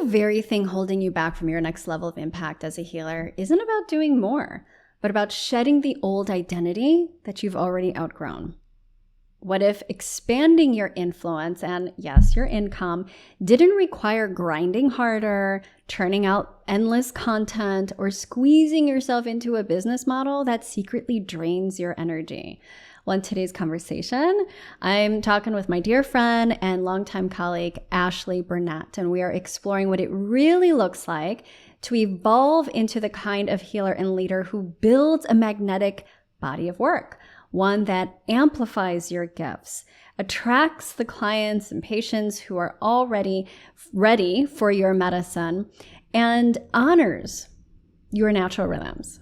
the very thing holding you back from your next level of impact as a healer isn't about doing more, but about shedding the old identity that you've already outgrown? What if expanding your influence and, yes, your income didn't require grinding harder, churning out endless content, or squeezing yourself into a business model that secretly drains your energy? Well, in today's conversation, I'm talking with my dear friend and longtime colleague, Ashley Burnett, and we are exploring what it really looks like to evolve into the kind of healer and leader who builds a magnetic body of work, one that amplifies your gifts, attracts the clients and patients who are already ready for your medicine, and honors your natural rhythms.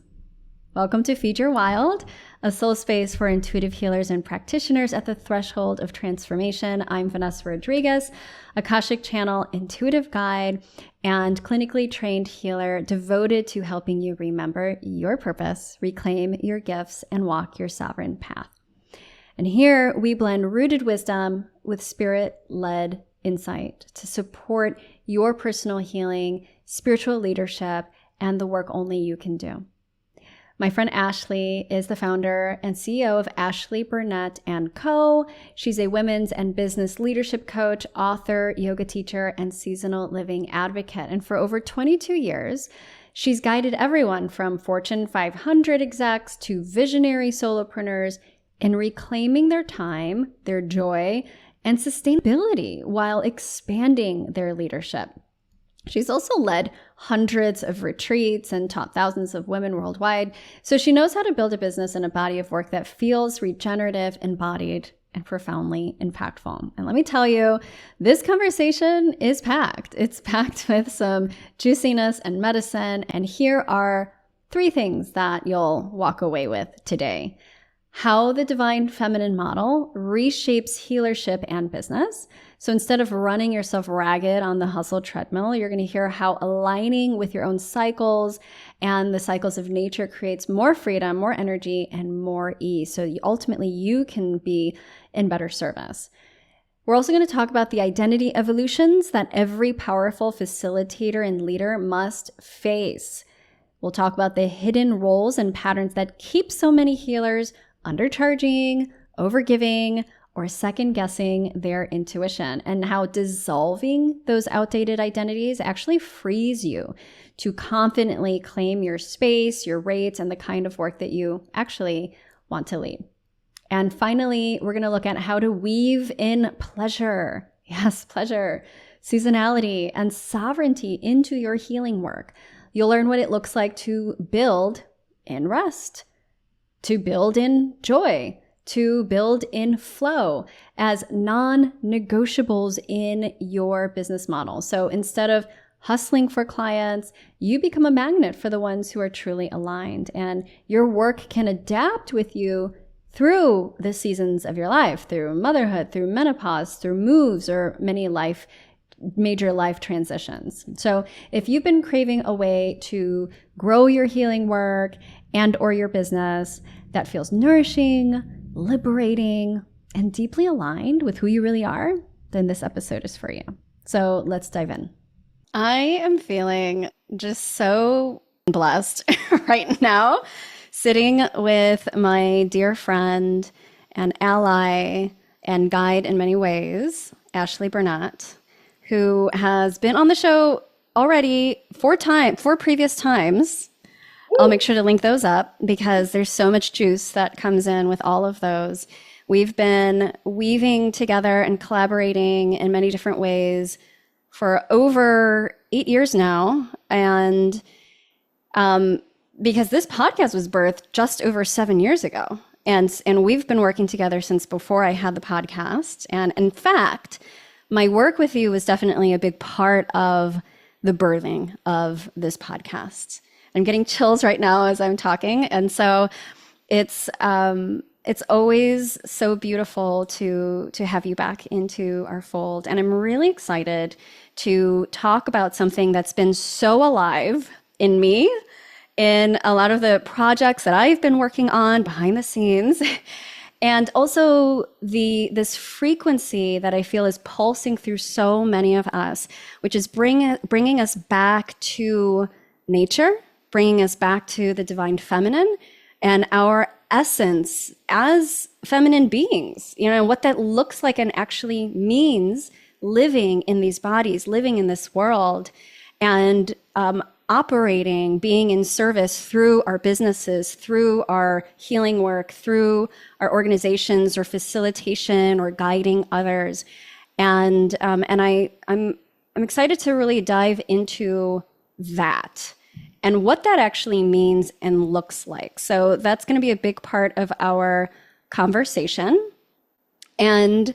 Welcome to Feed Your Wild, a soul space for intuitive healers and practitioners at the threshold of transformation. I'm Venessa Rodriguez, Akashic Channel intuitive guide and clinically trained healer devoted to helping you remember your purpose, reclaim your gifts, and walk your sovereign path. And here we blend rooted wisdom with spirit-led insight to support your personal healing, spiritual leadership, and the work only you can do. My friend Ashley is the founder and CEO of Ashley Burnett & Co. She's a women's and business leadership coach, author, yoga teacher, and seasonal living advocate. And for over 22 years, she's guided everyone from Fortune 500 execs to visionary solopreneurs in reclaiming their time, their joy, and sustainability while expanding their leadership. She's also led hundreds of retreats and taught thousands of women worldwide. So she knows how to build a business and a body of work that feels regenerative, embodied, and profoundly impactful. And let me tell you, this conversation is packed. It's packed with some juiciness and medicine. And here are 3 things that you'll walk away with today. How the divine feminine model reshapes healership and business. So instead of running yourself ragged on the hustle treadmill, you're going to hear how aligning with your own cycles and the cycles of nature creates more freedom, more energy, and more ease. So ultimately, you can be in better service. We're also going to talk about the identity evolutions that every powerful facilitator and leader must face. We'll talk about the hidden roles and patterns that keep so many healers undercharging, overgiving, or second-guessing their intuition, and how dissolving those outdated identities actually frees you to confidently claim your space, your rates, and the kind of work that you actually want to lead. And finally, we're going to look at how to weave in pleasure, yes, pleasure, seasonality, and sovereignty into your healing work. You'll learn what it looks like to build in rest, to build in joy, to build in flow as non-negotiables in your business model. So instead of hustling for clients, you become a magnet for the ones who are truly aligned, and your work can adapt with you through the seasons of your life, through motherhood, through menopause, through moves, or many major life transitions. So if you've been craving a way to grow your healing work and or your business that feels nourishing, liberating, and deeply aligned with who you really are, then this episode is for you. So let's dive in. I am feeling just so blessed right now, sitting with my dear friend and ally and guide in many ways, Ashley Burnett, who has been on the show already 4 previous times. I'll make sure to link those up because there's so much juice that comes in with all of those. We've been weaving together and collaborating in many different ways for over 8 years now. And because this podcast was birthed just over 7 years ago. And we've been working together since before I had the podcast. And in fact, my work with you was definitely a big part of the birthing of this podcast. I'm getting chills right now as I'm talking. And so it's always so beautiful to have you back into our fold. And I'm really excited to talk about something that's been so alive in me, in a lot of the projects that I've been working on behind the scenes, And also this frequency that I feel is pulsing through so many of us, which is bringing us back to nature, bringing us back to the divine feminine and our essence as feminine beings, what that looks like and actually means living in these bodies, living in this world, and operating, being in service through our businesses, through our healing work, through our organizations or facilitation or guiding others. And I'm excited to really dive into that and what that actually means and looks like. So that's going to be a big part of our conversation. And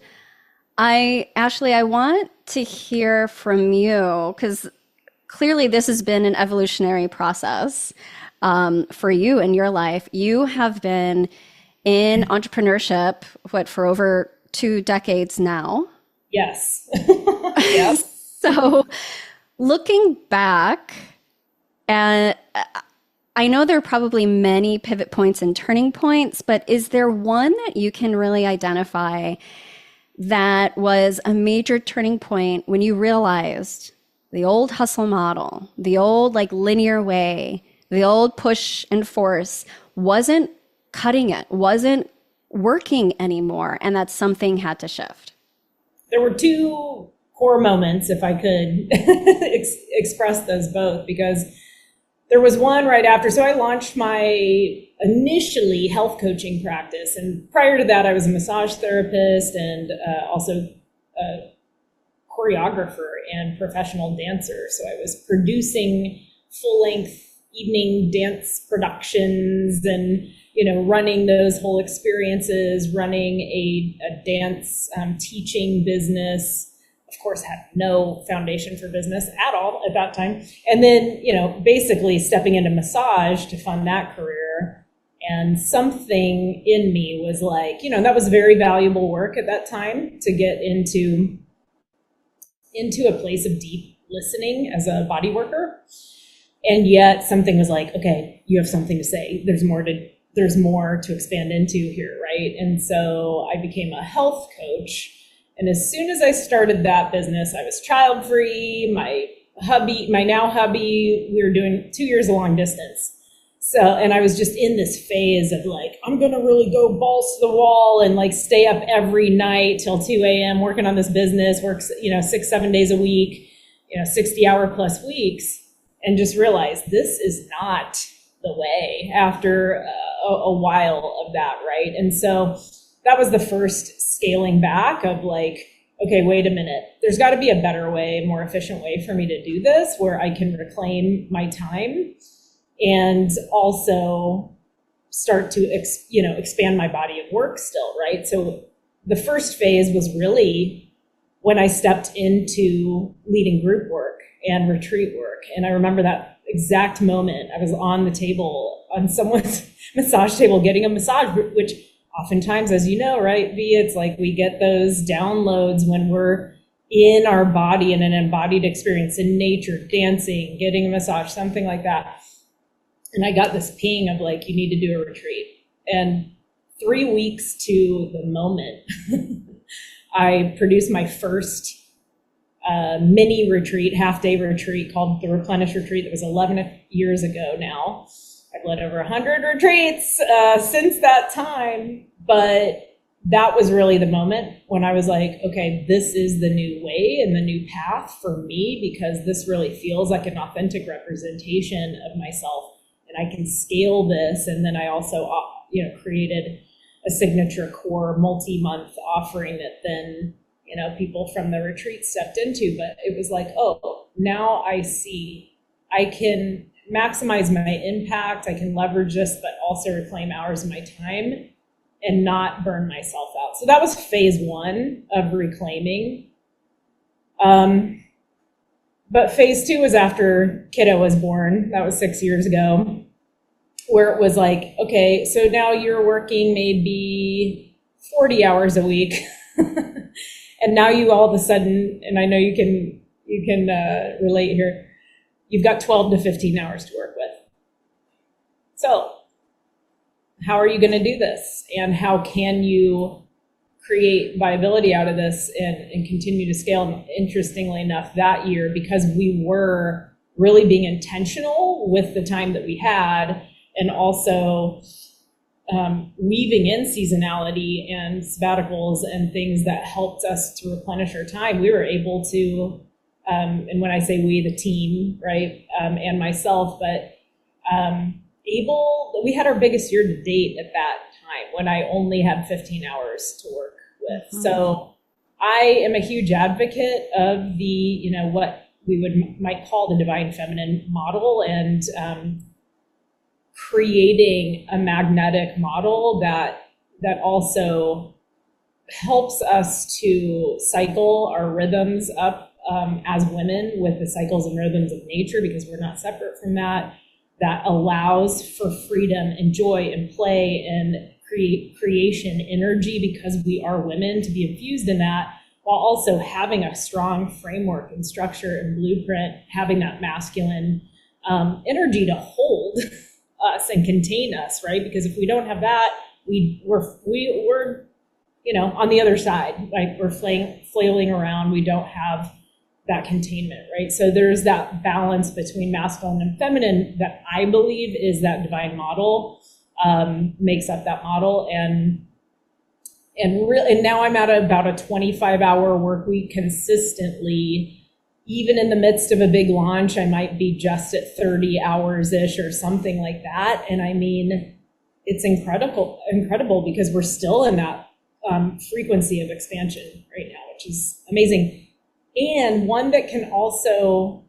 Ashley, I want to hear from you, because clearly this has been an evolutionary process for you in your life. You have been in entrepreneurship, for over 2 decades now? Yes. Yes. So looking back, and I know there are probably many pivot points and turning points, but is there one that you can really identify that was a major turning point when you realized the old hustle model, the old linear way, the old push and force wasn't cutting it, wasn't working anymore, and that something had to shift? There were 2 core moments, if I could express those both, because there was one right after. So I launched my initially health coaching practice. And prior to that, I was a massage therapist and also a choreographer and professional dancer. So I was producing full-length evening dance productions and, running those whole experiences, running a dance teaching business. Of course, had no foundation for business at all at that time. And then, basically stepping into massage to fund that career. And something in me was like, that was very valuable work at that time to get into a place of deep listening as a body worker. And yet something was like, okay, you have something to say. There's more to expand into here, right? And so I became a health coach. And as soon as I started that business, I was child-free. My now hubby, we were doing 2 years of long distance. So, and I was just in this phase of I'm going to really go balls to the wall and stay up every night till 2 a.m. working on this business, work, 6-7 days a week, 60-hour plus weeks, and just realize this is not the way after a while of that, right? And so that was the first scaling back of okay, wait a minute. There's got to be a better way, more efficient way for me to do this where I can reclaim my time and also start to, expand my body of work still, right? So the first phase was really when I stepped into leading group work and retreat work. And I remember that exact moment. I was on the table, on someone's massage table, getting a massage, which oftentimes, as you know, right, V, it's we get those downloads when we're in our body in an embodied experience in nature, dancing, getting a massage, something like that. And I got this ping of you need to do a retreat. And 3 weeks to the moment, I produced my first mini retreat, half-day retreat called the Replenish Retreat. That was 11 years ago now. I've led over 100 retreats since that time, but that was really the moment when I was okay, this is the new way and the new path for me, because this really feels like an authentic representation of myself, and I can scale this. And then I also, created a signature core multi-month offering that then, people from the retreat stepped into. But it was oh, now I see I can maximize my impact. I can leverage this, but also reclaim hours of my time and not burn myself out. So that was phase 1 of reclaiming. But phase 2 was after kiddo was born. That was 6 years ago, where it was okay, so now you're working maybe 40 hours a week. And now you all of a sudden, and I know you can relate here, you've got 12 to 15 hours to work with. So how are you going to do this? And how can you create viability out of this and continue to scale? And interestingly enough, that year, because we were really being intentional with the time that we had, and also weaving in seasonality and sabbaticals and things that helped us to replenish our time, we were able to, and when I say we, the team, right, and myself, but we had our biggest year to date at that time when I only had 15 hours to work with. Mm-hmm. So I am a huge advocate of the, what we might call the divine feminine model, and creating a magnetic model that also helps us to cycle our rhythms up as women with the cycles and rhythms of nature, because we're not separate from that allows for freedom and joy and play and creation energy, because we are women, to be infused in that, while also having a strong framework and structure and blueprint, having that masculine energy to hold us and contain us, right? Because if we don't have that, we're on the other side, like we're flailing around. We don't have that containment, right? So there's that balance between masculine and feminine that I believe is that divine model, makes up that model. And now I'm at about a 25-hour work week consistently. Even in the midst of a big launch, I might be just at 30 hours-ish or something like that. And I mean, it's incredible because we're still in that frequency of expansion right now, which is amazing. And one that can also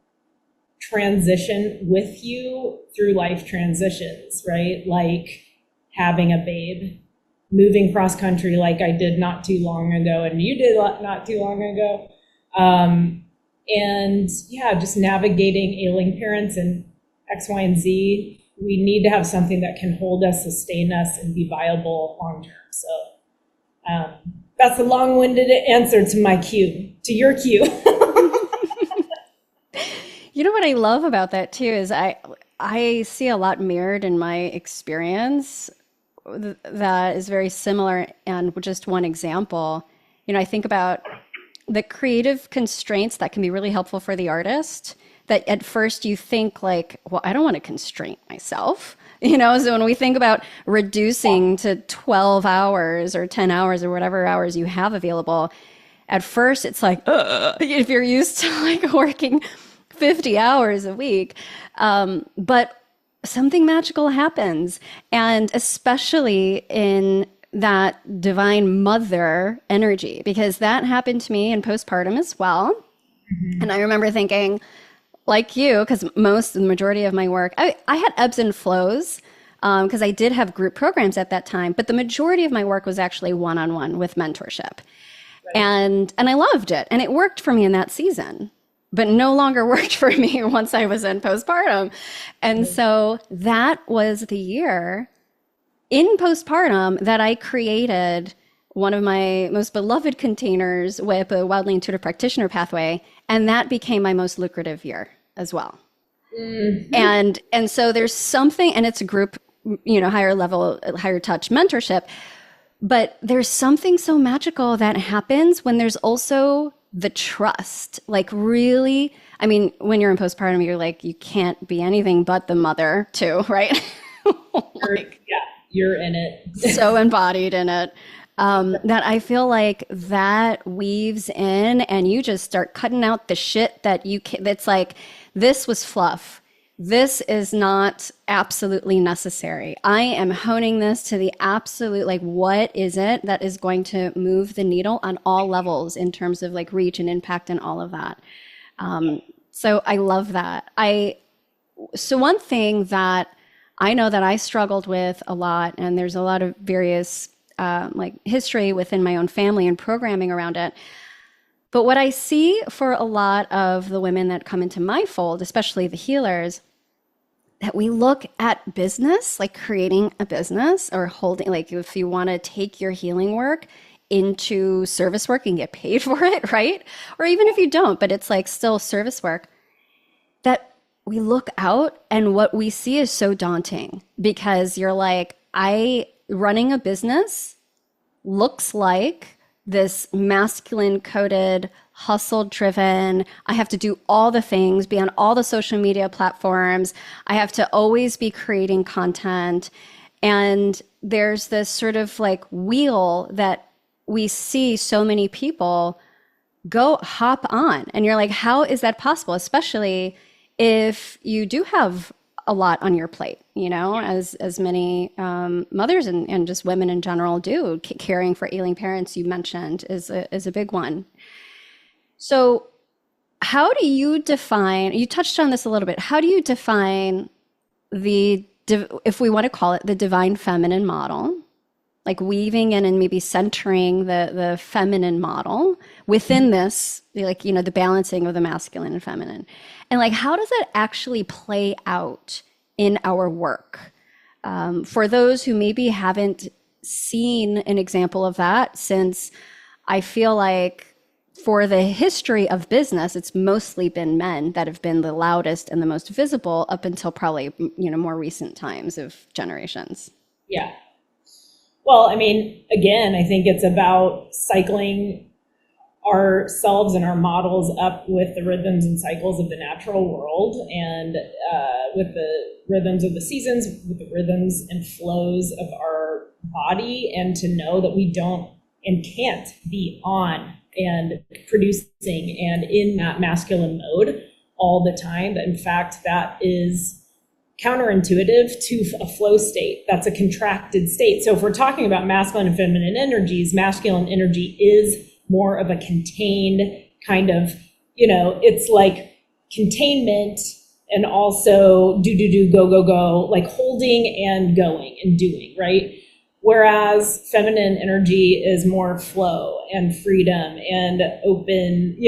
transition with you through life transitions, right? Like having a babe, moving cross country like I did not too long ago, and you did not too long ago. And yeah, just navigating ailing parents and X, Y, and Z. We need to have something that can hold us, sustain us, and be viable long term. So that's a long-winded answer to your cue. You know what I love about that too is I see a lot mirrored in my experience that is very similar. And just one example, I think about the creative constraints that can be really helpful for the artist, that at first you think like, well, I don't want to constrain myself. So when we think about reducing to 12 hours or 10 hours or whatever hours you have available, at first it's like, if you're used to like working 50 hours a week, but something magical happens. And especially in that divine mother energy, because that happened to me in postpartum as well. Mm-hmm. And I remember thinking, like you, because the majority of my work, I had ebbs and flows, because I did have group programs at that time, but the majority of my work was actually one-on-one with mentorship. Right. And I loved it. And it worked for me in that season, but no longer worked for me once I was in postpartum. And so that was the year in postpartum that I created one of my most beloved containers with a wildly intuitive practitioner pathway. And that became my most lucrative year as well. Mm-hmm. And so there's something, and it's a group, higher level, higher touch mentorship, but there's something so magical that happens when there's also the trust. Like really, I mean, when you're in postpartum, you're like, you can't be anything but the mother too, right? You're in it. So embodied in it. That I feel like that weaves in, and you just start cutting out the shit that's like, this was fluff. This is not absolutely necessary. I am honing this to the absolute, like, what is it that is going to move the needle on all levels in terms of like reach and impact and all of that. So I love that. So one thing that I know that I struggled with a lot, and there's a lot of various like history within my own family and programming around it. But what I see for a lot of the women that come into my fold, especially the healers, that we look at business, like creating a business or holding, like if you want to take your healing work into service work and get paid for it, right? Or even if you don't, but it's like still service work, that we look out and what we see is so daunting, because you're like, running a business looks like this masculine coded, hustle driven. I have to do all the things, be on all the social media platforms. I have to always be creating content. And there's this sort of like wheel that we see so many people hop on. And you're like, how is that possible? Especially if you do have a lot on your plate, as many mothers and just women in general do. Caring for ailing parents, you mentioned, is a big one. So how do you define, you touched on this a little bit, how do you define if we want to call it the divine feminine model, like weaving in and maybe centering the feminine model within this, like, the balancing of the masculine and feminine? And like, how does that actually play out in our work? For those who maybe haven't seen an example of that, since I feel like for the history of business, it's mostly been men that have been the loudest and the most visible up until probably, more recent times of generations. Yeah. Well, I mean, again, I think it's about cycling ourselves and our models up with the rhythms and cycles of the natural world, and with the rhythms of the seasons, with the rhythms and flows of our body, and to know that we don't and can't be on and producing and in that masculine mode all the time. That in fact, that is counterintuitive to a flow state. That's a contracted state. So if we're talking about masculine and feminine energies, masculine energy is more of a contained kind of, it's like containment and also do, go, like holding and going and doing, right? Whereas feminine energy is more flow and freedom and open,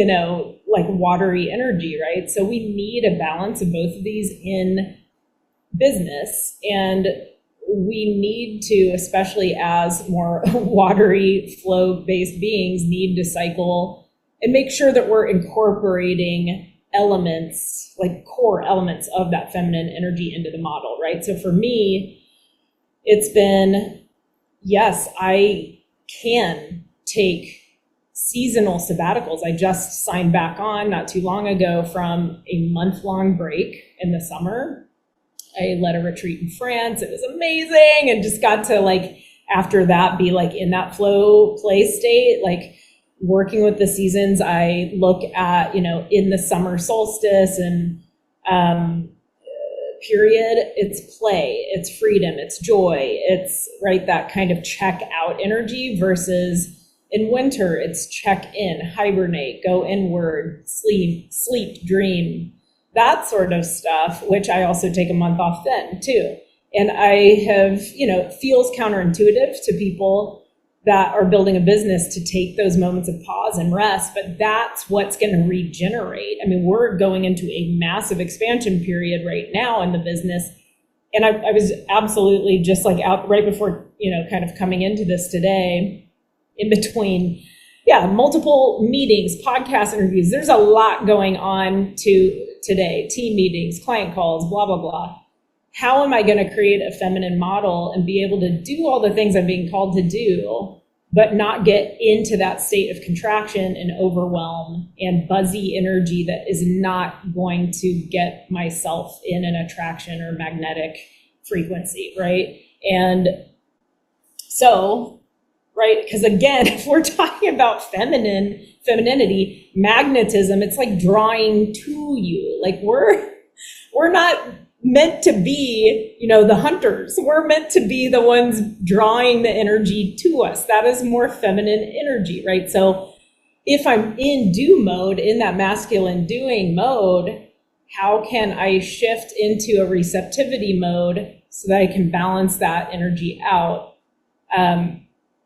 like watery energy, right? So we need a balance of both of these in business, and we need to, especially as more watery flow-based beings, need to cycle and make sure that we're incorporating elements, like core elements of that feminine energy into the model, right? So for me, it's been, yes, I can take seasonal sabbaticals. I just signed back on not too long ago from a month-long break in the summer. I led a retreat in France. It was amazing, and just got to, like, after that, be like in that flow play state, like working with the seasons. I look at, in the summer solstice and period, it's play, it's freedom, it's joy, it's right, that kind of check out energy, versus in winter, it's check in, hibernate, go inward, sleep, dream, that sort of stuff, which I also take a month off then too. And I have, it feels counterintuitive to people that are building a business to take those moments of pause and rest, but that's what's going to regenerate. I mean, we're going into a massive expansion period right now in the business. And I was absolutely just like out right before, kind of coming into this today, in between, multiple meetings, podcast interviews. There's a lot going on today, team meetings, client calls, blah, blah, blah. How am I going to create a feminine model and be able to do all the things I'm being called to do, but not get into that state of contraction and overwhelm and buzzy energy that is not going to get myself in an attraction or magnetic frequency, right? And so, right, because again, if we're talking about femininity, magnetism, it's like drawing to you. Like we're not meant to be, the hunters. We're meant to be the ones drawing the energy to us. That is more feminine energy, right? So if I'm in do mode, in that masculine doing mode, how can I shift into a receptivity mode so that I can balance that energy out?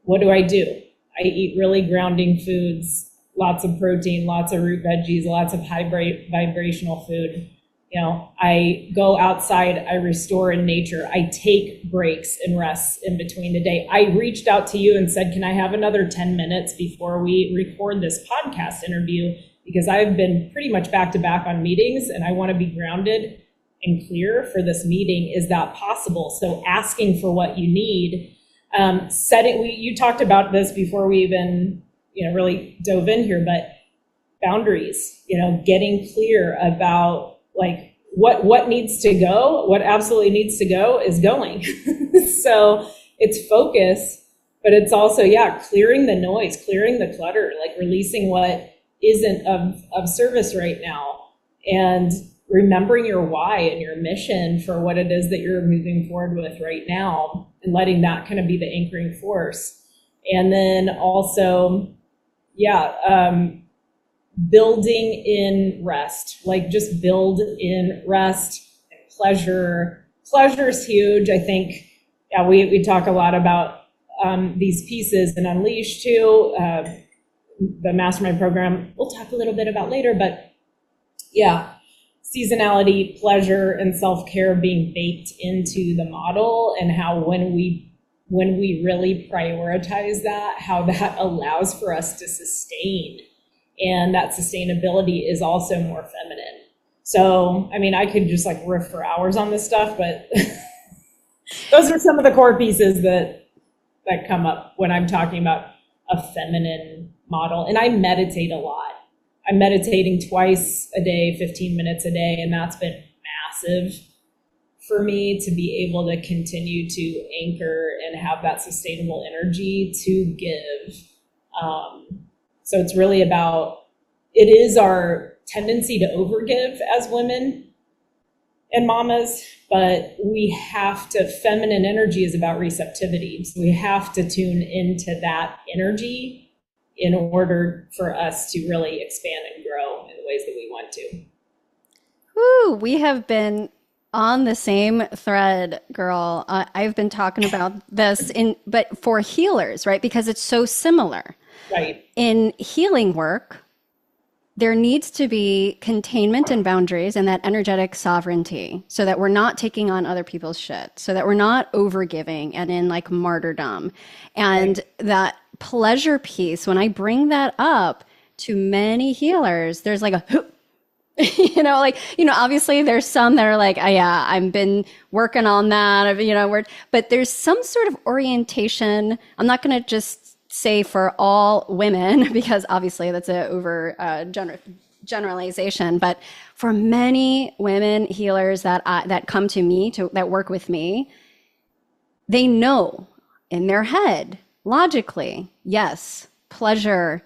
What do? I eat really grounding foods, lots of protein, lots of root veggies, lots of high vibrational food. I go outside, I restore in nature, I take breaks and rests in between the day. I reached out to you and said, can I have another 10 minutes before we record this podcast interview? Because I've been pretty much back to back on meetings and I want to be grounded and clear for this meeting. Is that possible? So asking for what you need, you talked about this before we even, really dove in here, but boundaries, getting clear about like what needs to go, what absolutely needs to go is going. So it's focus, but it's also, clearing the noise, clearing the clutter, like releasing what isn't of service right now, and remembering your why and your mission for what it is that you're moving forward with right now, and letting that kind of be the anchoring force. And then also, building in rest, like just build in rest and pleasure. Pleasure is huge. I think, we talk a lot about these pieces in Unleash too, the Mastermind program we'll talk a little bit about later, but seasonality, pleasure, and self-care being baked into the model, and how when we really prioritize that, how that allows for us to sustain. And that sustainability is also more feminine. So, I could just like riff for hours on this stuff, but those are some of the core pieces that come up when I'm talking about a feminine model. And I meditate a lot. I'm meditating twice a day, 15 minutes a day, and that's been massive for me to be able to continue to anchor and have that sustainable energy to give. So it's really it is our tendency to overgive as women and mamas, but feminine energy is about receptivity. So we have to tune into that energy in order for us to really expand and grow in the ways that we want to. Woo, we have been on the same thread, girl. I've been talking about this but for healers, right? Because it's so similar. Right. In healing work, there needs to be containment and boundaries and that energetic sovereignty, so that we're not taking on other people's shit, so that we're not overgiving and in like martyrdom. And that pleasure piece, when I bring that up to many healers, there's like a obviously there's some that are like, I've been working on that, but there's some sort of orientation. I'm not going to just say for all women, because obviously that's generalization, but for many women healers that come to me, that work with me, they know in their head, logically, yes, pleasure,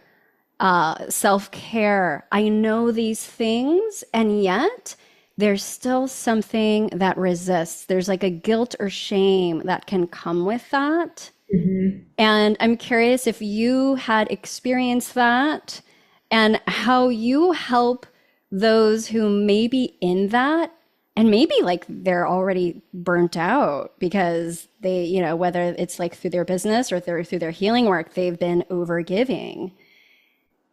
self-care, I know these things, and yet there's still something that resists. There's like a guilt or shame that can come with that. Mm-hmm. And I'm curious if you had experienced that, and how you help those who may be in that, and maybe like they're already burnt out because they, whether it's like through their business or through their healing work, they've been overgiving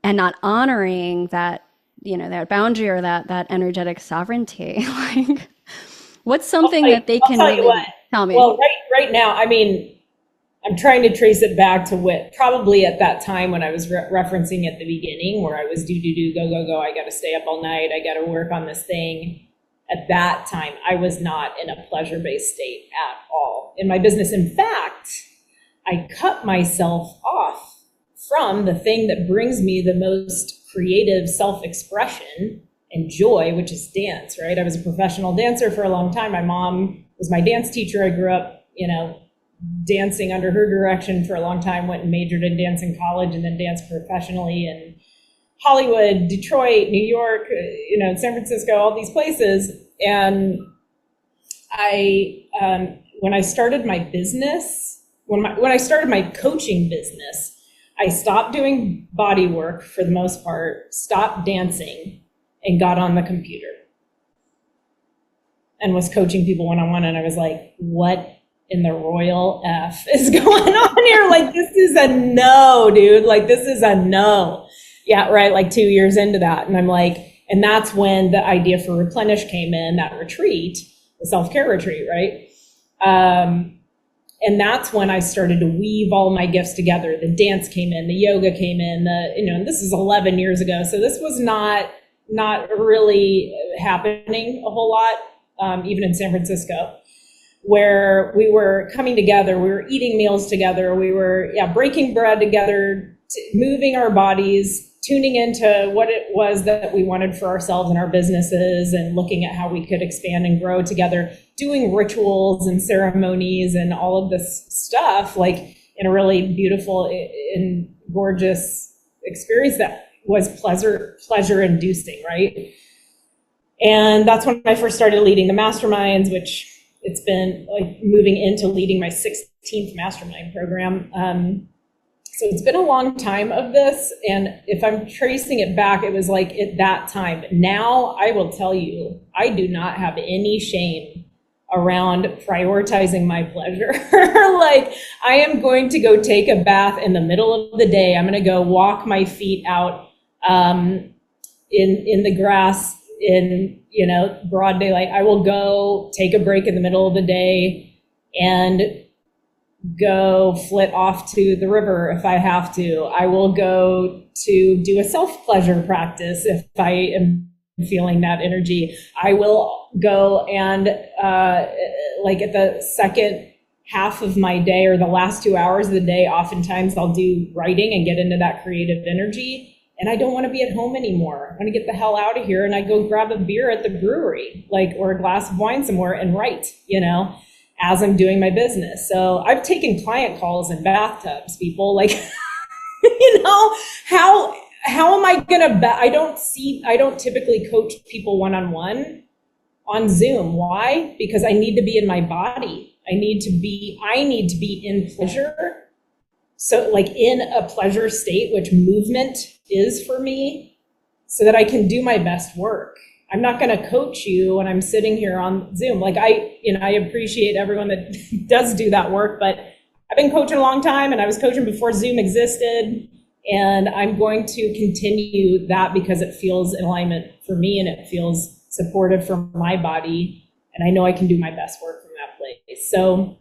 and not honoring that, that boundary or that energetic sovereignty. Like, what's something that they can tell me? Well, right now, I'm trying to trace it back to probably at that time when I was referencing at the beginning, where I was do, go, I got to stay up all night, I got to work on this thing. At that time, I was not in a pleasure-based state at all in my business. In fact, I cut myself off from the thing that brings me the most creative self-expression and joy, which is dance, right? I was a professional dancer for a long time. My mom was my dance teacher. I grew up, dancing under her direction for a long time, went and majored in dance in college, and then danced professionally in Hollywood, Detroit, New York, San Francisco, all these places. And when I started my business, when I started my coaching business, I stopped doing body work for the most part, stopped dancing, and got on the computer and was coaching people one-on-one. And I was like, what in the royal F is going on here? Like, this is a no, dude. Like, this is a no. Yeah, right. Like 2 years into that. And I'm like, and that's when the idea for Replenish came in, that retreat, the self-care retreat, right? And that's when I started to weave all my gifts together. The dance came in, the yoga came in, and this is 11 years ago. So this was not really happening a whole lot even in San Francisco, where we were coming together, we were eating meals together, we were breaking bread together, moving our bodies, tuning into what it was that we wanted for ourselves and our businesses, and looking at how we could expand and grow together, doing rituals and ceremonies and all of this stuff, like in a really beautiful and gorgeous experience that was pleasure inducing, right? And that's when I first started leading the masterminds, which it's been like moving into leading my 16th mastermind program. So it's been a long time of this. And if I'm tracing it back, it was like at that time. Now I will tell you, I do not have any shame around prioritizing my pleasure. Like, I am going to go take a bath in the middle of the day. I'm going to go walk my feet out in the grass in broad daylight. I will go take a break in the middle of the day and go flit off to the river if I have to. I will go to do a self-pleasure practice if I am feeling that energy. I will go and like at the second half of my day or the last 2 hours of the day, oftentimes I'll do writing and get into that creative energy. And I don't want to be at home anymore. I want to get the hell out of here, and I go grab a beer at the brewery, or a glass of wine somewhere and write, as I'm doing my business. So I've taken client calls in bathtubs, people, like, how am I gonna I don't typically coach people one-on-one on Zoom. Why? Because I need to be in my body. I need to be in pleasure. So like in a pleasure state, which movement is for me, so that I can do my best work. I'm not going to coach you when I'm sitting here on Zoom. Like I appreciate everyone that does do that work, but I've been coaching a long time, and I was coaching before Zoom existed. And I'm going to continue that because it feels in alignment for me, and it feels supportive for my body. And I know I can do my best work from that place. So,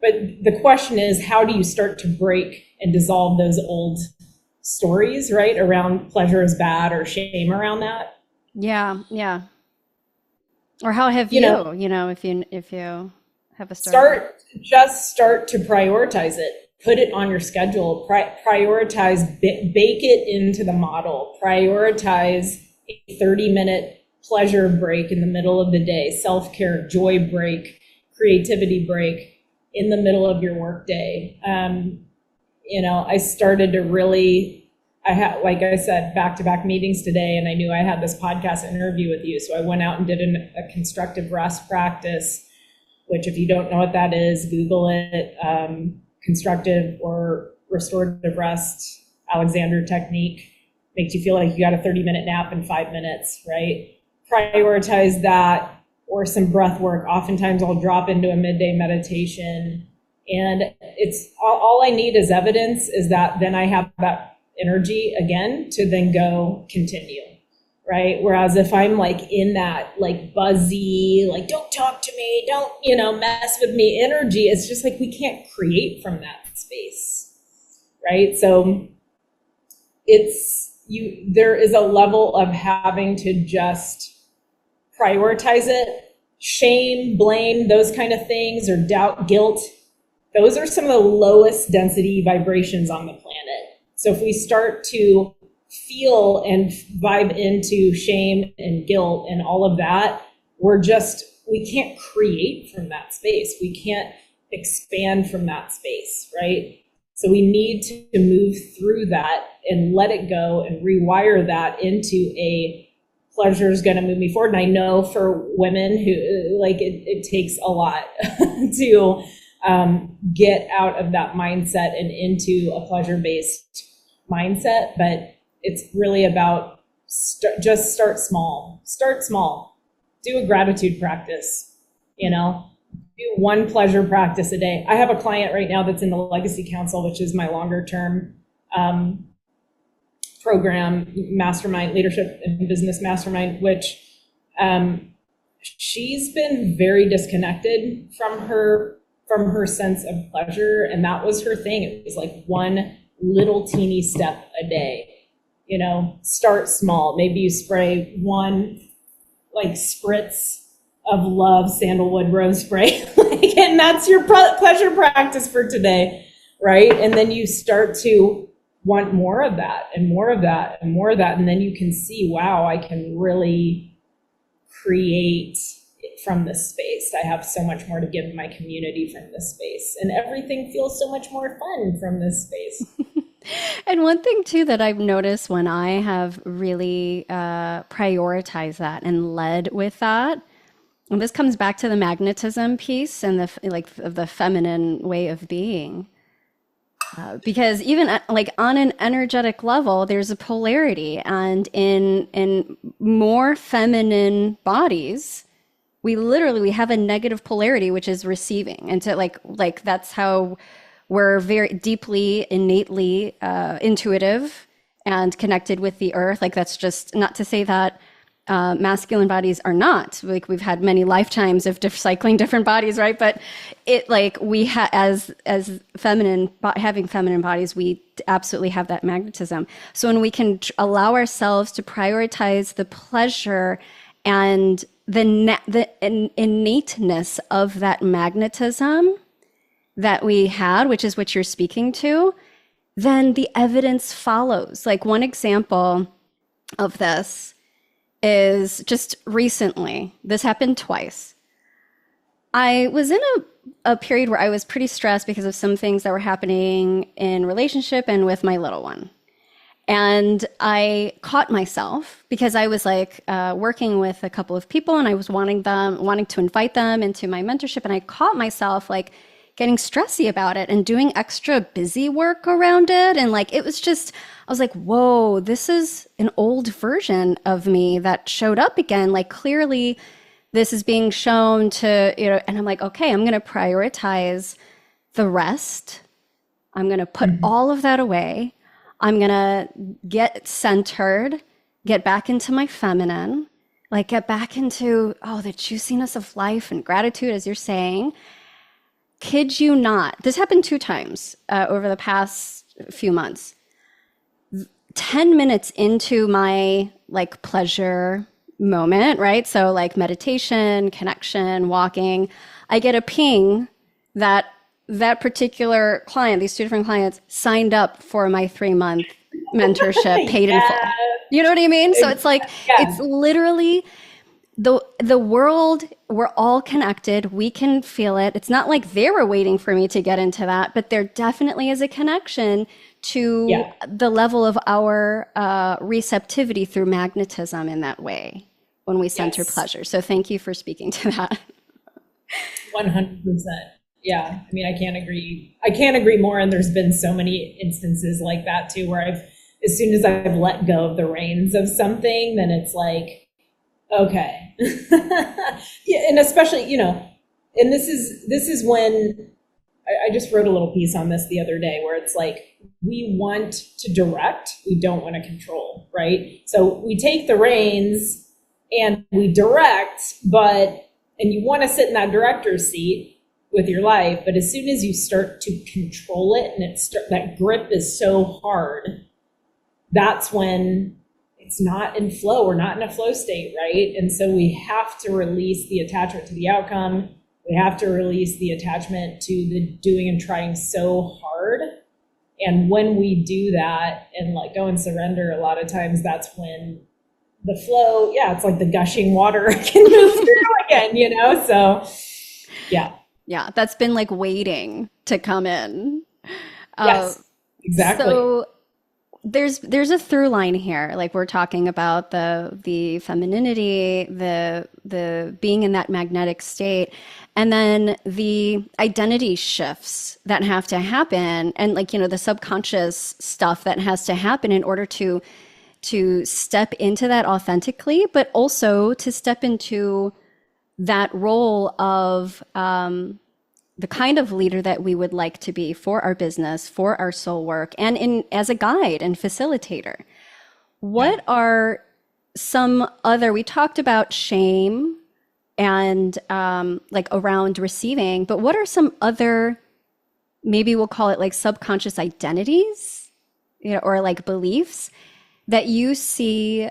but the question is, how do you start to break and dissolve those old stories, right? Around pleasure is bad, or shame around that. Yeah. Or how have if you have a story. Start to prioritize it. Put it on your schedule. Prioritize, bake it into the model. Prioritize a 30-minute pleasure break in the middle of the day, self-care, joy break, creativity break in the middle of your workday. I started to really, I had, like I said, back-to-back meetings today, and I knew I had this podcast interview with you. So I went out and did a constructive rest practice, which, if you don't know what that is, Google it. Constructive or restorative rest, Alexander technique, makes you feel like you got a 30-minute nap in 5 minutes, right? Prioritize that, or some breath work. Oftentimes I'll drop into a midday meditation, and it's all I need is evidence, is that then I have that energy again to then go continue, right? Whereas if I'm like in that like buzzy, like don't talk to me, don't, mess with me energy, it's just like we can't create from that space, right? So there is a level of having to just prioritize it. Shame, blame, those kind of things, or doubt, guilt, those are some of the lowest density vibrations on the planet. So if we start to feel and vibe into shame and guilt and all of that, we can't create from that space. We can't expand from that space, right? So we need to move through that and let it go and rewire that into a pleasure is going to move me forward. And I know for women who it takes a lot to get out of that mindset and into a pleasure-based mindset, but it's really about just start small. Do a gratitude practice, do one pleasure practice a day. I have a client right now that's in the Legacy Council, which is my longer term program, Mastermind, Leadership and Business Mastermind, which she's been very disconnected from her sense of pleasure. And that was her thing. It was like one little teeny step a day. Start small. Maybe you spray one like spritz of love, sandalwood, rose spray. And that's your pleasure practice for today, right? And then you start to want more of that and more of that and more of that. And then you can see, wow, I can really create from this space. I have so much more to give my community from this space. And everything feels so much more fun from this space. And one thing too that I've noticed when I have really prioritized that and led with that, and this comes back to the magnetism piece and the feminine way of being. Because even like on an energetic level, there's a polarity, and in more feminine bodies, we have a negative polarity, which is receiving, and to like that's how we're very deeply, innately intuitive and connected with the earth. Like that's just not to say that masculine bodies are not. Like we've had many lifetimes of cycling different bodies, right? But it like we as feminine, having feminine bodies, we absolutely have that magnetism. So when we can allow ourselves to prioritize the pleasure and the innateness of that magnetism that we had, which is what you're speaking to, then the evidence follows. Like one example of this is just recently, this happened twice. I was in a period where I was pretty stressed because of some things that were happening in relationship and with my little one. And I caught myself because I was like working with a couple of people, and I was wanting to invite them into my mentorship. And I caught myself like getting stressy about it and doing extra busy work around it. And like, it was just, I was like, whoa, this is an old version of me that showed up again. Like clearly this is being shown to, and I'm like, okay, I'm going to prioritize the rest. I'm going to put all of that away. I'm going to get centered, get back into my feminine, like get back into, the juiciness of life and gratitude, as you're saying. Kid you not, this happened 2 times over the past few months. 10 minutes into my like pleasure moment, right? So like meditation, connection, walking, I get a ping that particular client, these 2 different clients, signed up for my 3-month mentorship, paid in full. You know what I mean? So it's like, it's literally the world, we're all connected. We can feel it. It's not like they were waiting for me to get into that, but there definitely is a connection to the level of our receptivity through magnetism in that way when we center pleasure. So thank you for speaking to that. 100%. Yeah. I mean, I can't agree more. And there's been so many instances like that too, where as soon as I've let go of the reins of something, then it's like, okay. Yeah, and especially, and this is when I just wrote a little piece on this the other day, where it's like, we want to direct, we don't want to control, right? So we take the reins and we direct, and you want to sit in that director's seat with your life, but as soon as you start to control it and that grip is so hard, that's when it's not in flow. We're not in a flow state, right? And so we have to release the attachment to the outcome. We have to release the attachment to the doing and trying so hard. And when we do that and let go and surrender, a lot of times that's when the flow, it's like the gushing water can move through again, So, yeah. Yeah, that's been like waiting to come in. Yes, exactly. So there's a through line here. Like we're talking about the femininity, the being in that magnetic state, and then the identity shifts that have to happen, and like the subconscious stuff that has to happen in order to step into that authentically, but also to step into that role of the kind of leader that we would like to be for our business, for our soul work, and as a guide and facilitator. What are some other, we talked about shame and like around receiving, but what are some other, maybe we'll call it like subconscious identities, or like beliefs that you see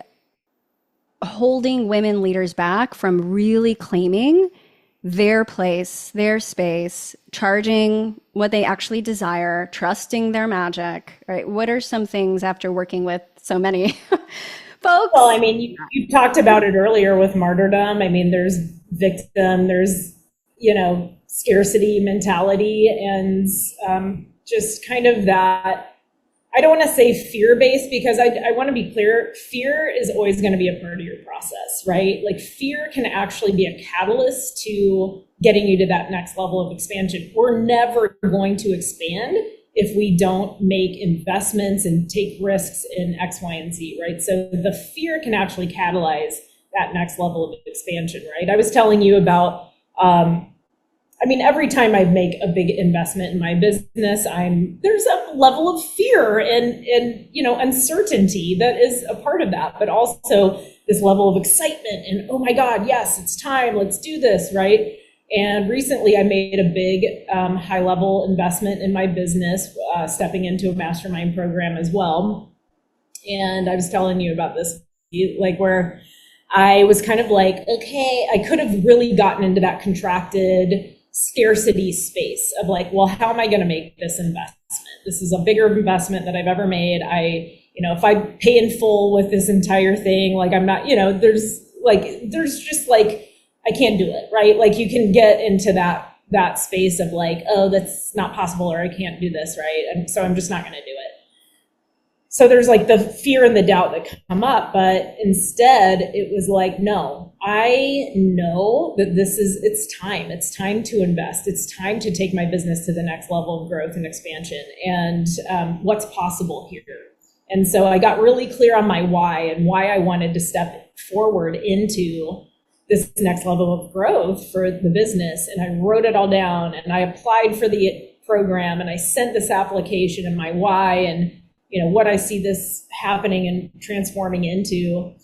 holding women leaders back from really claiming their place, their space, charging what they actually desire, trusting their magic, right? What are some things after working with so many folks? Well, I mean, you talked about it earlier with martyrdom. I mean, there's victim, there's, scarcity mentality, and just kind of that. I don't want to say fear-based, because I want to be clear. Fear is always going to be a part of your process, right? Like, fear can actually be a catalyst to getting you to that next level of expansion. We're never going to expand if we don't make investments and take risks in X, Y, and Z, right? So the fear can actually catalyze that next level of expansion, right? I was telling you about, every time I make a big investment in my business, there's a level of fear and uncertainty that is a part of that, but also this level of excitement and, oh my God, yes, it's time, let's do this, right? And recently I made a big high level investment in my business, stepping into a mastermind program as well. And I was telling you about this, like, where I was kind of like, okay, I could have really gotten into that contracted scarcity space of like, well, how am I going to make this investment? This is a bigger investment that I've ever made. If I pay in full with this entire thing, like, I'm not, there's just like, I can't do it, right? Like, you can get into that space of like, oh, that's not possible, or I can't do this, right? And so I'm just not going to do it. So there's like the fear and the doubt that come up, but instead it was like, no, I know that it's time to invest. It's time to take my business to the next level of growth and expansion, and what's possible here. And so I got really clear on my why and why I wanted to step forward into this next level of growth for the business. And I wrote it all down, and I applied for the program, and I sent this application and my why, and what I see this happening and transforming into,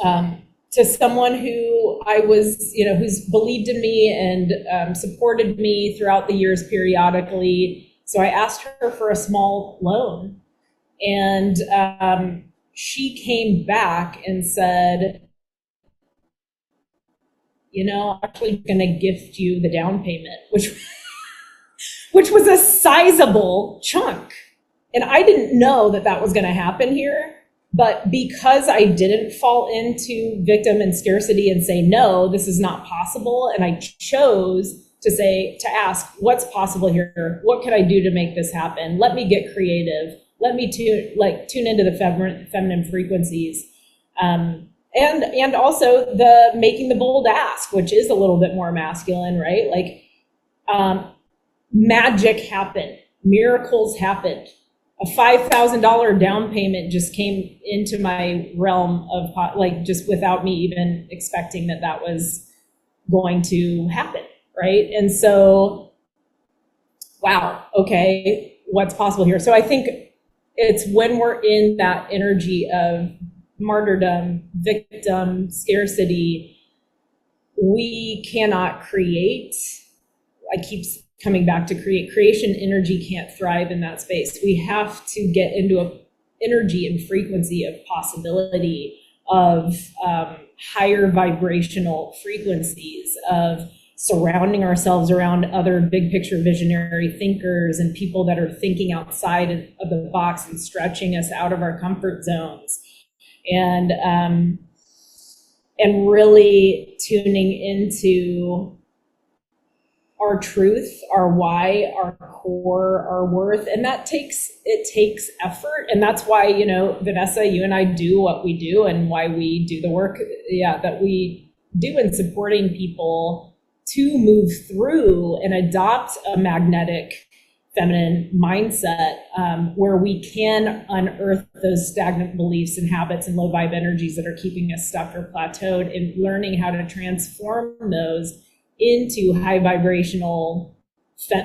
to someone who I was, who's believed in me and supported me throughout the years periodically. So I asked her for a small loan, and she came back and said, I'm actually going to gift you the down payment, which was a sizable chunk. And I didn't know that was going to happen here, but because I didn't fall into victim and scarcity and say, no, this is not possible, and I chose to ask, what's possible here? What can I do to make this happen? Let me get creative. Let me tune into the feminine frequencies. And also the making the bold ask, which is a little bit more masculine, right? Like, magic happened, miracles happened. A $5,000 down payment just came into my realm of, like, just without me even expecting that was going to happen, right? And so, wow, okay, what's possible here? So I think it's when we're in that energy of martyrdom, victim, scarcity, we cannot create. I keep coming back to creation energy can't thrive in that space. We have to get into an energy and frequency of possibility, of higher vibrational frequencies, of surrounding ourselves around other big picture visionary thinkers and people that are thinking outside of the box and stretching us out of our comfort zones. And really tuning into our truth, our why, our core, our worth. And it takes effort. And that's why, Venessa, you and I do what we do, and why we do the work that we do in supporting people to move through and adopt a magnetic feminine mindset, where we can unearth those stagnant beliefs and habits and low vibe energies that are keeping us stuck or plateaued, and learning how to transform those into high vibrational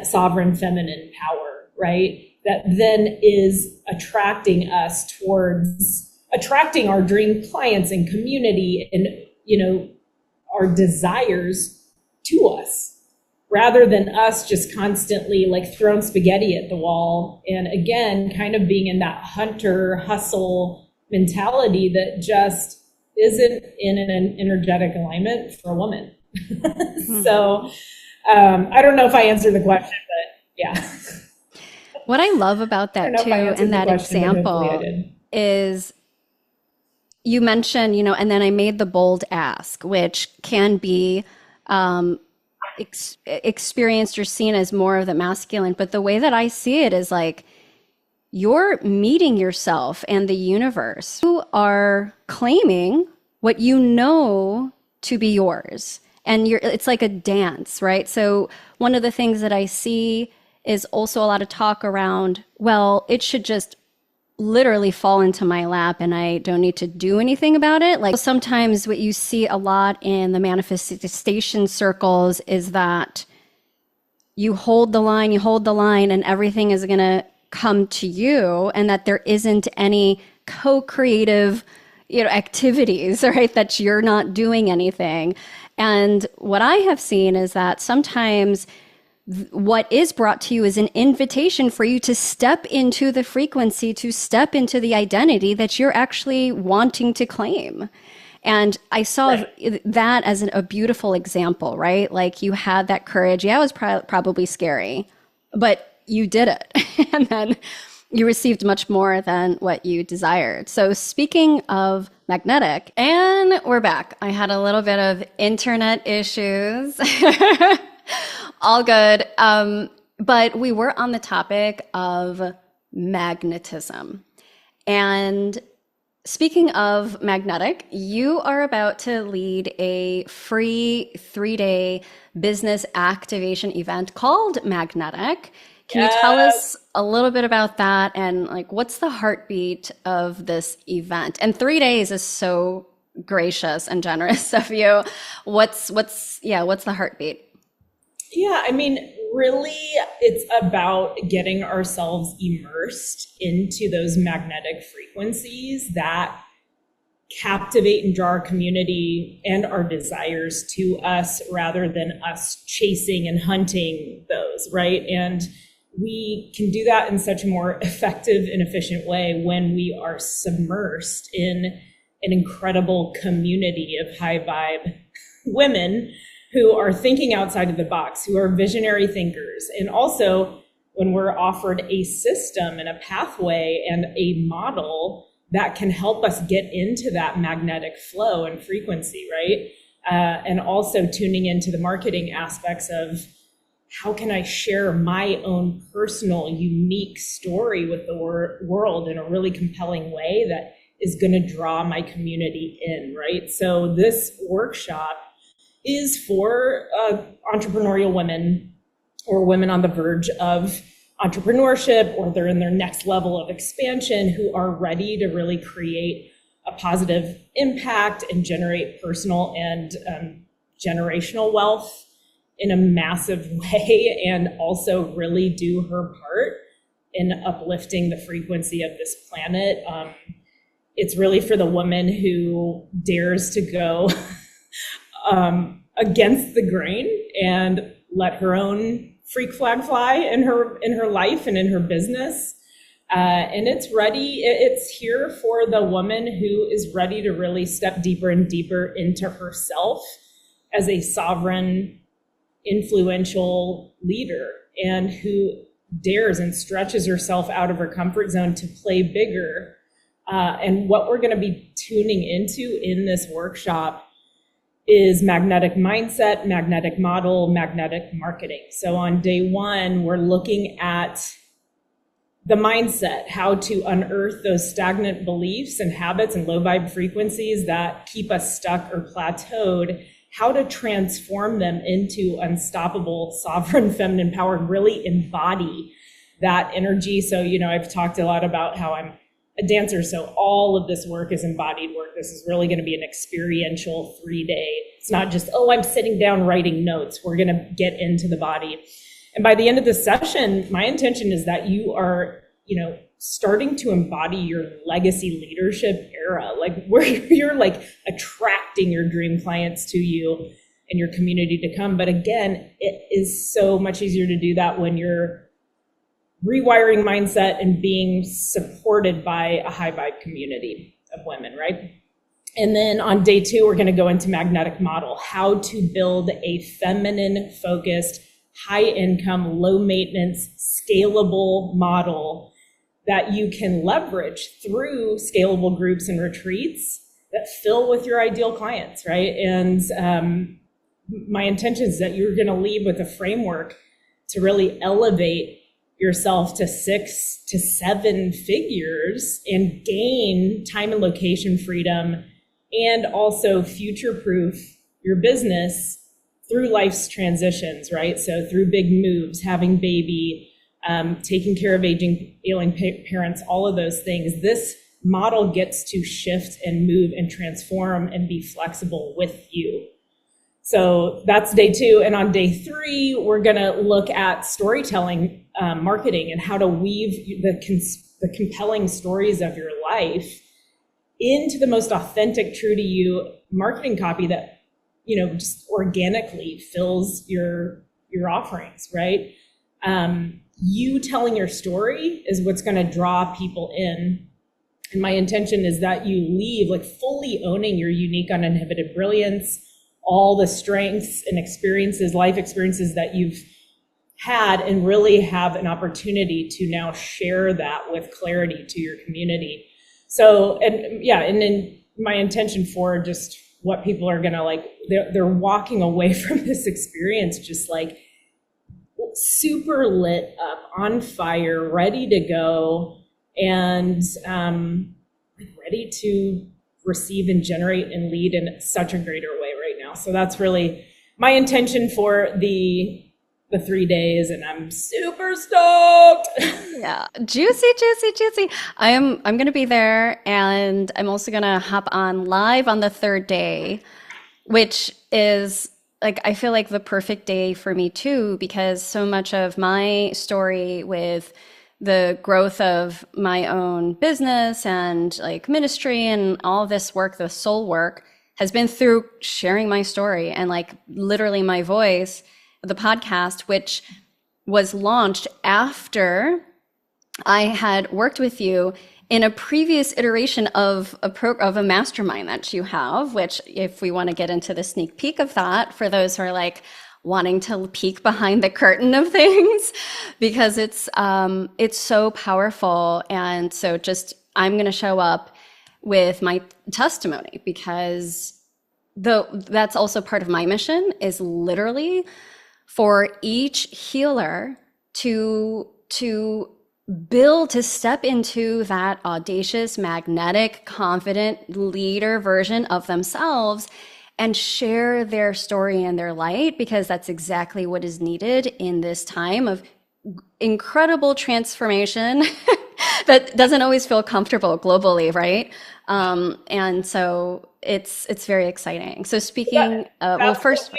sovereign feminine power, right? That then is attracting us towards attracting our dream clients and community and, our desires to us, rather than us just constantly like throwing spaghetti at the wall. And again, kind of being in that hunter hustle mentality that just isn't in an energetic alignment for a woman. So I don't know if I answered the question, but yeah. What I love about that too, and that example is you mentioned, and then I made the bold ask, which can be experienced or seen as more of the masculine. But the way that I see it is like, you're meeting yourself and the universe. You are claiming what you know to be yours. And it's like a dance, right? So one of the things that I see is also a lot of talk around, well, it should just literally fall into my lap and I don't need to do anything about it. Like sometimes what you see a lot in the manifestation circles is that you hold the line, and everything is going to come to you, and that there isn't any co-creative, activities, right? That you're not doing anything. And what I have seen is that sometimes what is brought to you is an invitation for you to step into the frequency, to step into the identity that you're actually wanting to claim. And I saw that as a beautiful example, right? Like you had that courage. Yeah, it was probably scary, but you did it. And then you received much more than what you desired. So speaking of magnetic, and we're back. I had a little bit of internet issues. All good. But we were on the topic of magnetism. And speaking of magnetic, you are about to lead a free 3-day business activation event called Magnetic. Can you tell us a little bit about that, and like what's the heartbeat of this event? And 3 days is so gracious and generous of you. What's the heartbeat? Yeah, I mean, really, it's about getting ourselves immersed into those magnetic frequencies that captivate and draw our community and our desires to us rather than us chasing and hunting those, right? And we can do that in such a more effective and efficient way when we are submersed in an incredible community of high vibe women who are thinking outside of the box, who are visionary thinkers. And also when we're offered a system and a pathway and a model that can help us get into that magnetic flow and frequency, right? And also tuning into the marketing aspects of how can I share my own personal, unique story with the world in a really compelling way that is going to draw my community in, right? So this workshop is for entrepreneurial women or women on the verge of entrepreneurship, or they're in their next level of expansion, who are ready to really create a positive impact and generate personal and generational wealth in a massive way, and also really do her part in uplifting the frequency of this planet. It's really for the woman who dares to go against the grain and let her own freak flag fly in her life and in her business. And it's ready. It's here for the woman who is ready to really step deeper and deeper into herself as a sovereign, influential leader, and who dares and stretches herself out of her comfort zone to play bigger. And what we're going to be tuning into in this workshop is magnetic mindset, magnetic model, magnetic marketing. So on day one, we're looking at the mindset, how to unearth those stagnant beliefs and habits and low vibe frequencies that keep us stuck or plateaued, how to transform them into unstoppable, sovereign, feminine power, and really embody that energy. So, I've talked a lot about how I'm a dancer, so all of this work is embodied work. This is really going to be an experiential 3-day. It's not just, I'm sitting down writing notes. We're going to get into the body. And by the end of the session, my intention is that you are, starting to embody your legacy leadership era, like where you're like attracting your dream clients to you and your community to come. But again, it is so much easier to do that when you're rewiring mindset and being supported by a high vibe community of women, right? And then on day 2, we're going to go into magnetic model, how to build a feminine focused, high income, low maintenance, scalable model that you can leverage through scalable groups and retreats that fill with your ideal clients, right? And my intention is that you're going to leave with a framework to really elevate yourself to 6 to 7 figures and gain time and location freedom, and also future-proof your business through life's transitions, right? So through big moves, having baby, taking care of ailing parents, all of those things. This model gets to shift and move and transform and be flexible with you. So that's day 2. And on day 3, we're going to look at storytelling, marketing, and how to weave the compelling stories of your life into the most authentic, true to you marketing copy that, just organically fills your offerings, right? You telling your story is what's going to draw people in. And my intention is that you leave like fully owning your unique, uninhibited brilliance, all the strengths and experiences, life experiences that you've had, and really have an opportunity to now share that with clarity to your community. So, and then my intention for just what people are gonna like, they're walking away from this experience just like super lit up, on fire, ready to go, and ready to receive and generate and lead in such a greater way right now. So that's really my intention for the 3 days, and I'm super stoked. Yeah, juicy. I'm going to be there, and I'm also going to hop on live on the 3rd day, which is like, I feel like the perfect day for me too, because so much of my story with the growth of my own business and like ministry and all this work, the soul work, has been through sharing my story and like literally my voice, the podcast, which was launched after I had worked with you in a previous iteration of a mastermind that you have, which if we want to get into the sneak peek of that, for those who are like wanting to peek behind the curtain of things, because it's so powerful. And so just, I'm going to show up with my testimony, because that's also part of my mission, is literally for each healer to step into that audacious, magnetic, confident leader version of themselves and share their story and their light, because that's exactly what is needed in this time of incredible transformation that doesn't always feel comfortable globally, right? And so it's very exciting. So speaking, well, first,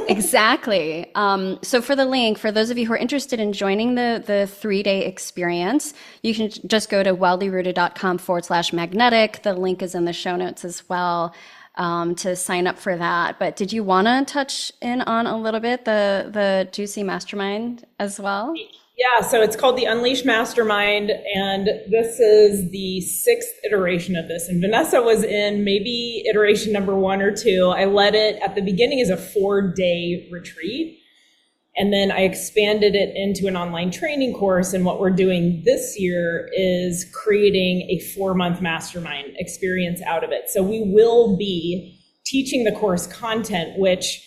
exactly. So for the link, for those of you who are interested in joining the 3-day experience, you can just go to wildlyrooted.com/magnetic. The link is in the show notes as well, to sign up for that. But did you want to touch in on a little bit the juicy mastermind as well? Yeah, so it's called the Unleash Mastermind, and this is the 6th iteration of this. And Venessa was in maybe iteration number 1 or 2. I led it at the beginning as a 4-day retreat, and then I expanded it into an online training course. And what we're doing this year is creating a 4-month mastermind experience out of it. So we will be teaching the course content, which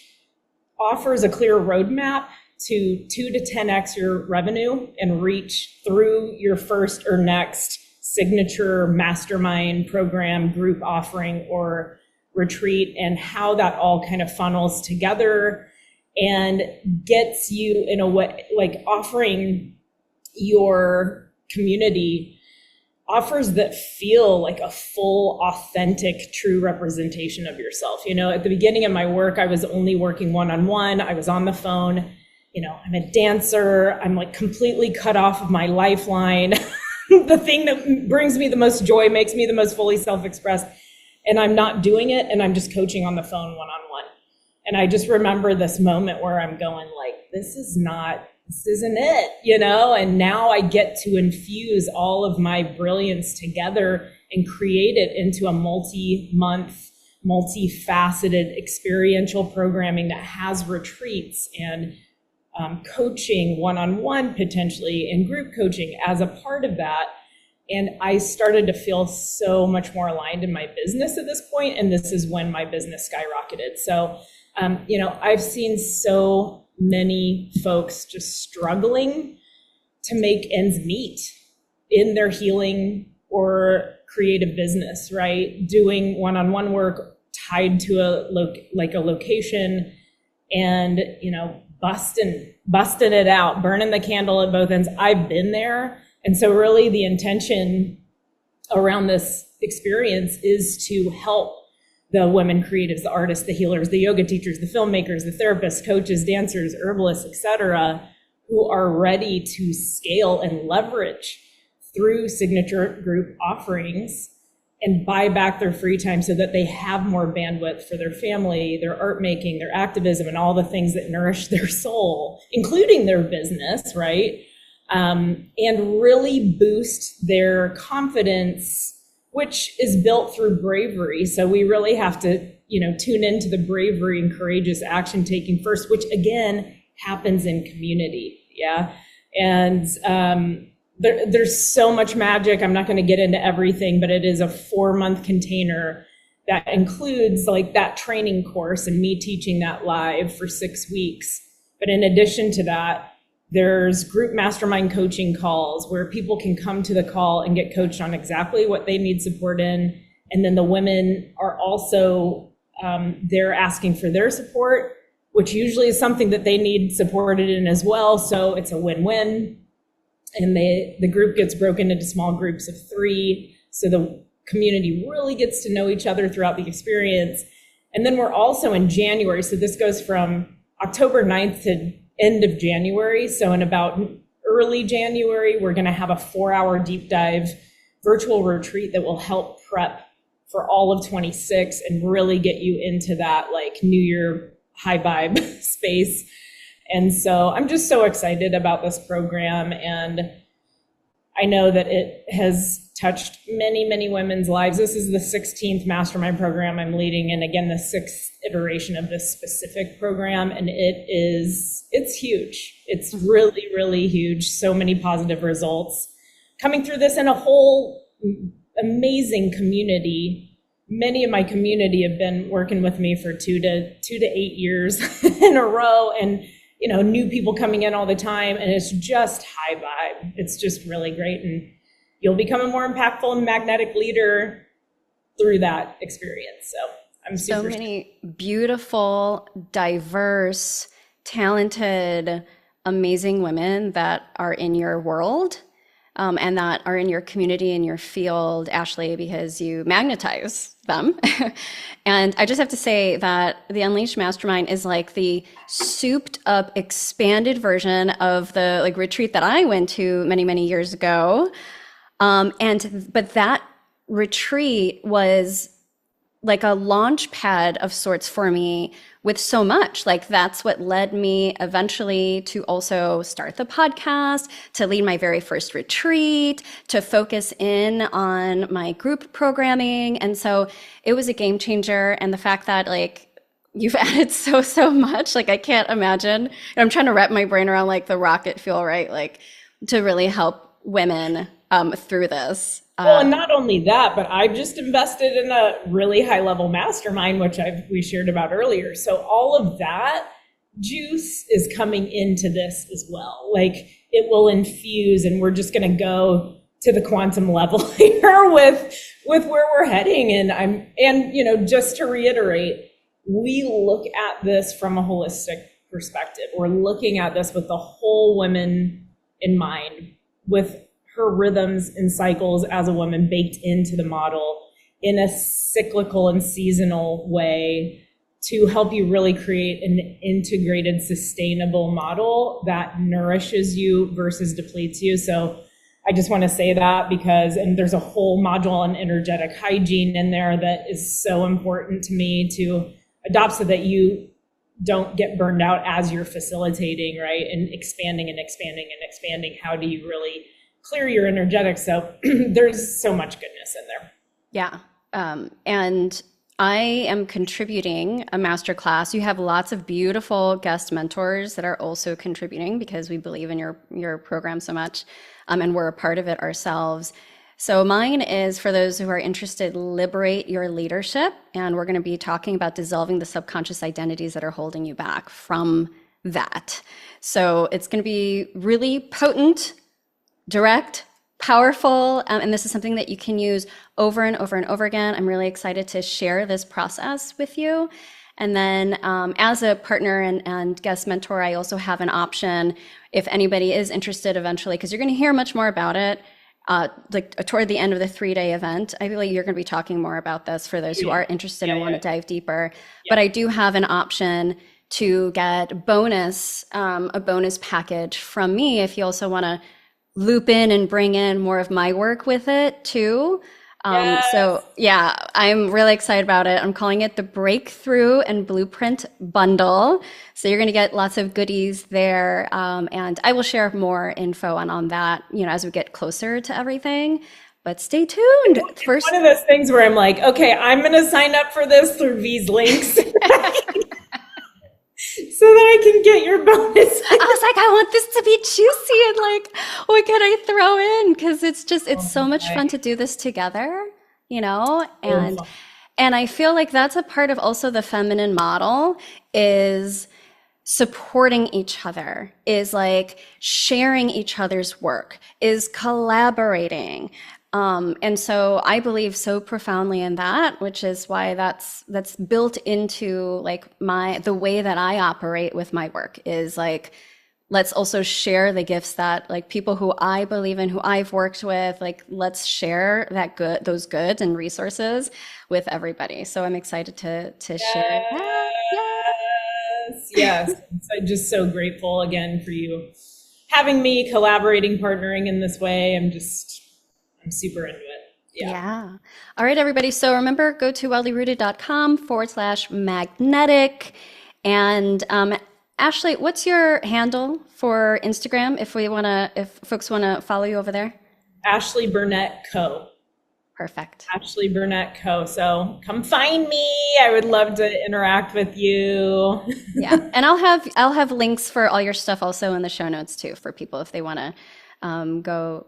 offers a clear roadmap to 2 to 10x your revenue and reach through your first or next signature mastermind program, group offering, or retreat, and how that all kind of funnels together and gets you in a way, like offering your community offers that feel like a full, authentic, true representation of yourself. At the beginning of my work, I was only working one-on-one. I was on the phone. I'm a dancer. I'm like completely cut off of my lifeline. The thing that brings me the most joy, makes me the most fully self-expressed, and I'm not doing it, and I'm just coaching on the phone one-on-one. And I just remember this moment where I'm going like, this isn't it, And now I get to infuse all of my brilliance together and create it into a multi-month, multifaceted experiential programming that has retreats and coaching one-on-one potentially and group coaching as a part of that. And I started to feel so much more aligned in my business at this point, and this is when my business skyrocketed. So, I've seen so many folks just struggling to make ends meet in their healing or creative business, right? Doing one-on-one work tied to a location and, busting it out, burning the candle at both ends. I've been there. And so really the intention around this experience is to help the women creatives, the artists, the healers, the yoga teachers, the filmmakers, the therapists, coaches, dancers, herbalists, etc., who are ready to scale and leverage through signature group offerings and buy back their free time so that they have more bandwidth for their family, their art making, their activism, and all the things that nourish their soul, including their business, right? And really boost their confidence, which is built through bravery. So we really have to, tune into the bravery and courageous action taking first, which again happens in community. Yeah. And there's so much magic. I'm not going to get into everything, but it is a 4-month container that includes like that training course and me teaching that live for 6 weeks. But in addition to that, there's group mastermind coaching calls where people can come to the call and get coached on exactly what they need support in. And then the women are also, they're asking for their support, which usually is something that they need supported in as well. So it's a win-win. And the group gets broken into small groups of 3. So the community really gets to know each other throughout the experience. And then we're also in January. So this goes from October 9th to end of January. So in about early January, we're going to have a 4-hour deep dive virtual retreat that will help prep for all of 26 and really get you into that like New Year high vibe space. And so I'm just so excited about this program. And I know that it has touched many, many women's lives. This is the 16th mastermind program I'm leading, and again, the 6th iteration of this specific program. And it's huge. It's really, really huge. So many positive results coming through this, and a whole amazing community. Many of my community have been working with me for 2 to 8 years in a row, and new people coming in all the time, and it's just high vibe. It's just really great, and you'll become a more impactful and magnetic leader through that experience. So I'm super. So many beautiful, diverse, talented, amazing women that are in your world. And that are in your community, in your field, Ashley, because you magnetize them. And I just have to say that the Unleashed Mastermind is like the souped up, expanded version of the like retreat that I went to many, many years ago. But that retreat was like a launch pad of sorts for me with so much. Like that's what led me eventually to also start the podcast, to lead my very first retreat, to focus in on my group programming. And so it was a game changer. And the fact that like you've added so much, like I can't imagine. I'm trying to wrap my brain around like the rocket fuel, right? Like to really help women through this. Well, and not only that, but I've just invested in a really high level mastermind, which we shared about earlier. So all of that juice is coming into this as well. Like it will infuse, and we're just going to go to the quantum level here with where we're heading. And just to reiterate, we look at this from a holistic perspective. We're looking at this with the whole woman in mind, with her rhythms and cycles as a woman baked into the model in a cyclical and seasonal way to help you really create an integrated, sustainable model that nourishes you versus depletes you. So I just want to say that and there's a whole module on energetic hygiene in there that is so important to me to adopt so that you don't get burned out as you're facilitating, right? And expanding and expanding and expanding. How do you really clear your energetics? So there's so much goodness in there. Yeah. And I am contributing a masterclass. You have lots of beautiful guest mentors that are also contributing because we believe in your program so much, and we're a part of it ourselves. So mine is for those who are interested, Liberate Your Leadership. And we're going to be talking about dissolving the subconscious identities that are holding you back from that. So it's going to be really potent, direct, powerful, and this is something that you can use over and over and over again. I'm really excited to share this process with you. And then as a partner and guest mentor, I also have an option if anybody is interested eventually, because you're going to hear much more about it like toward the end of the 3-day event. I believe you're going to be talking more about this for those who are interested and want to dive deeper. But I do have an option to get a bonus package from me if you also want to loop in and bring in more of my work with it too. So yeah, I'm really excited about it. I'm calling it the Breakthrough and Blueprint Bundle. So you're going to get lots of goodies there. And I will share more info on that, as we get closer to everything. But stay tuned. First, one of those things where I'm like, okay, I'm going to sign up for this through these links. So that I can get your bonus. I was like, I want this to be juicy and like, what can I throw in? Because it's so much fun to do this together, and I feel like that's a part of also the feminine model is supporting each other, is like sharing each other's work, is collaborating. And so I believe so profoundly in that, which is why that's built into like the way that I operate with my work is like, let's also share the gifts that like people who I believe in, who I've worked with, like, let's share those goods and resources with everybody. So I'm excited to share that. Yes. I'm just so grateful again for you having me collaborating, partnering in this way. I'm super into it. Yeah. All right, everybody. So remember, go to wellyrooted.com/magnetic. And Ashley, what's your handle for Instagram if folks want to follow you over there? Ashley Burnett Co. Perfect. Ashley Burnett Co. So come find me. I would love to interact with you. Yeah. And I'll have links for all your stuff also in the show notes too, for people if they want to go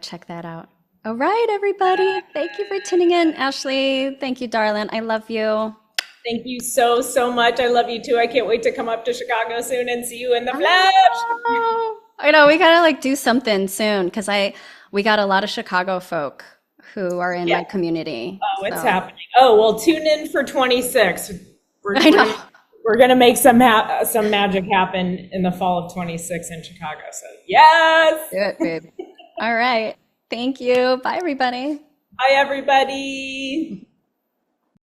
check that out. All right, everybody. Thank you for tuning in. Ashley, thank you, darling. I love you. Thank you so, so much. I love you too. I can't wait to come up to Chicago soon and see you in the flesh. I know, we got to do something soon because we got a lot of Chicago folk who are in my community. Oh, it's happening. Oh, well, tune in for 26. I know. We're going to make some magic happen in the fall of 26 in Chicago. So yes. Do it, babe. All right. Thank you. Bye, everybody. Bye, everybody.